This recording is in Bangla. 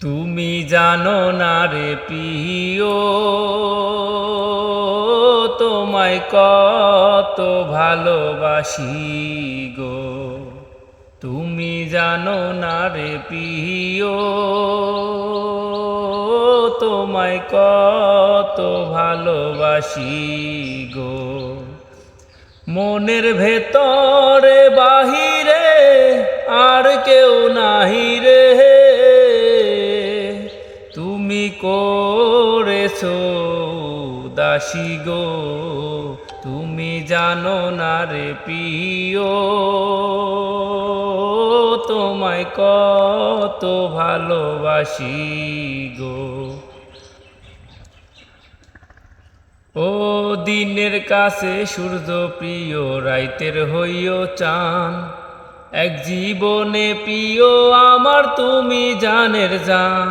তুমি জানো না রে প্রিয়, তোমায় কত ভালোবাসি গো। তুমি জানো না রে প্রিয়, তোমায় কত ভালোবাসি গো। মনের ভেতরে বাহিরে আর কেউ নাহি রে, তুমি করেছো দাসী গো। তুমি জানো না রে প্রিয়, তোমায় কত ভালোবাসি গো। ও দিনের কাছে সূর্য প্রিয়, রাইতের হইও চান। এক জীবনে প্রিয় আমার তুমি জানের জান।